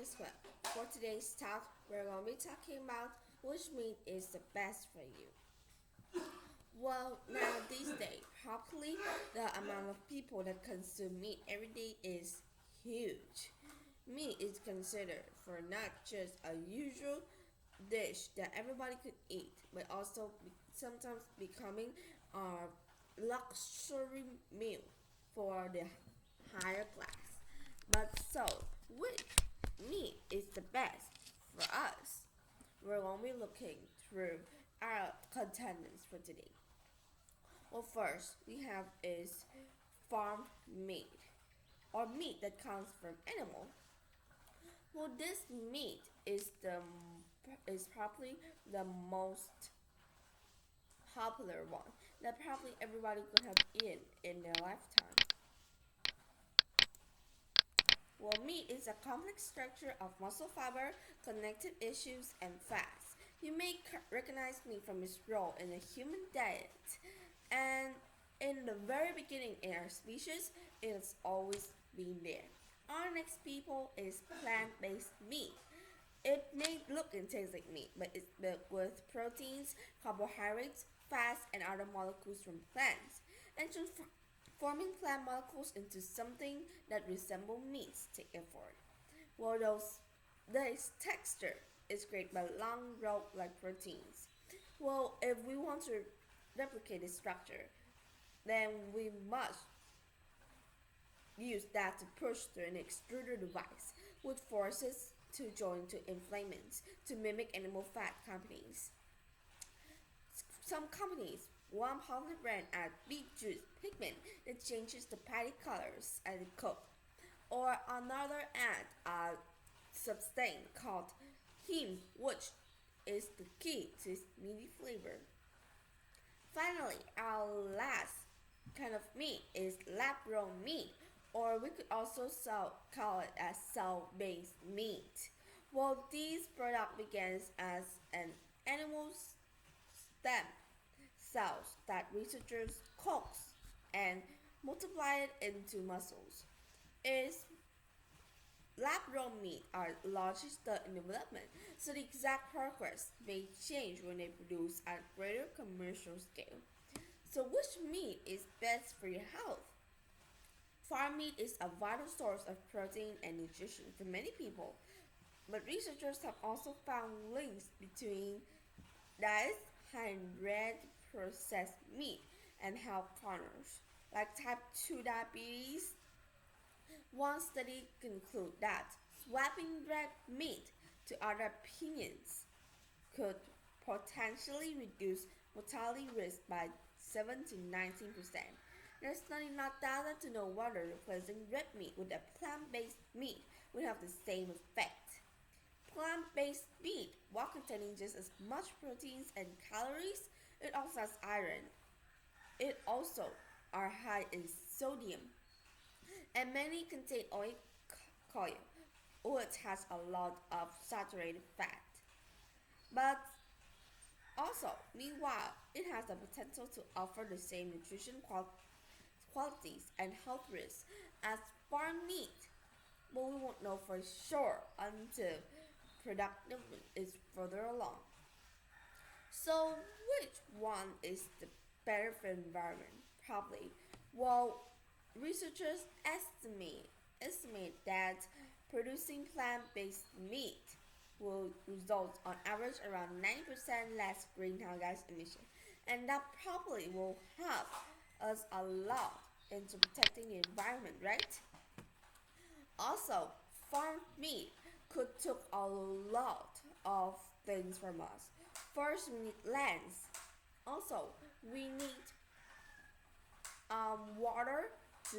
is Will. For today's talk, we're going to be talking about which meat is the best for you. Well, now these days, probably the amount of people that consume meat every day is huge. Meat is considered for not just a usual dish that everybody could eat, but also sometimes becoming a luxury meal for the higher class. But so, which meat is the best for us? We're going to be looking through our contenders for today. Well, first we have is farm meat or meat that comes from animal. Well, this meat is probably the most popular one that probably everybody could have eaten in their lifetime. Well, meat is a complex structure of muscle fiber, connective tissues, and fats. You may recognize meat from its role in the human diet, and in the very beginning in our species, it's always been there. Our next people is plant-based meat. It may look and taste like meat, but it's built with proteins, carbohydrates, fats, and other molecules from plants, and transforming plant molecules into something that resemble meats take effort. Well, this texture is created by long rope-like proteins. Well, if we want to replicate this structure, then we must use that to push through an extruder device with forces to join to inflamants to mimic animal fat companies. Some companies, one popular brand adds beet juice pigment that changes the patty colors as it cooked, or another add a substance called heme, which is the key to its meaty flavor. Finally, our last kind of meat is lab-grown meat, or we could also call it as cell-based meat. Well, this product begins as an animal's stem cells that researchers coax and multiply it into muscles. Its lab-grown meat are largely still in development, so the exact progress may change when they produce at greater commercial scale. So, which meat is best for your health? Farm meat is a vital source of protein and nutrition for many people, but researchers have also found links between diets high in red processed meat and health concerns like type 2 diabetes. One study concluded that swapping red meat to other opinions could potentially reduce mortality risk by 7 to 19%. There's not enough data to know whether replacing red meat with a plant-based meat would have the same effect. Plant-based meat, while containing just as much proteins and calories, it also has iron. It also are high in sodium, and many contain oil, which has a lot of saturated fat. But also, meanwhile, it has the potential to offer the same nutrition qualities and health risks as farm meat, but we won't know for sure until production is further along. So, which one is the better for the environment? Probably. Well, researchers estimate that producing plant-based meat will result on average around 90% less greenhouse gas emission, and that probably will help us a lot into protecting the environment, right? Also, farm meat could took a lot of things from us. First, we need lands. Also, we need water to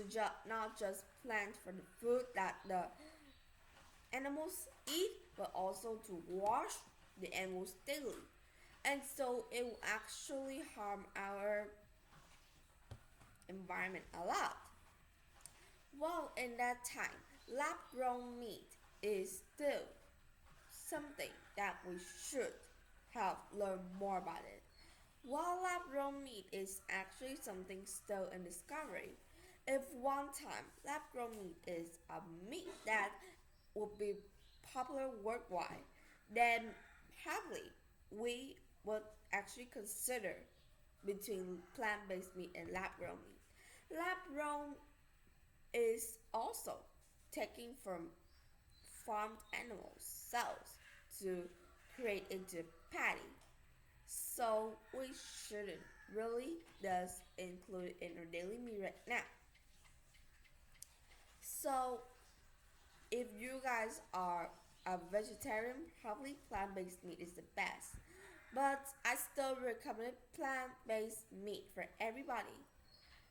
not just plant for the food that the animals eat, but also to wash the animals daily. And so it will actually harm our environment a lot. Well, in that time, lab grown meat is still something that we should have learned more about it. While lab grown meat is actually something still in discovery, if one time lab grown meat is a meat that would be popular worldwide, then probably we would actually consider between plant-based meat and lab-grown meat. Lab-grown is also taken from farmed animals' cells to create into patty. So we shouldn't really just include it in our daily meal right now. So if you guys are a vegetarian, probably plant-based meat is the best. But I still recommend plant-based meat for everybody.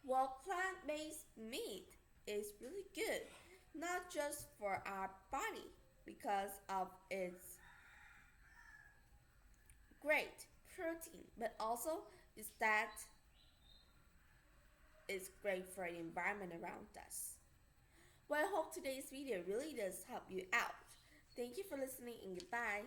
Well, plant-based meat is really good, not just for our body because of its great protein, but also is that it's great for the environment around us. Well, I hope today's video really does help you out. Thank you for listening and goodbye.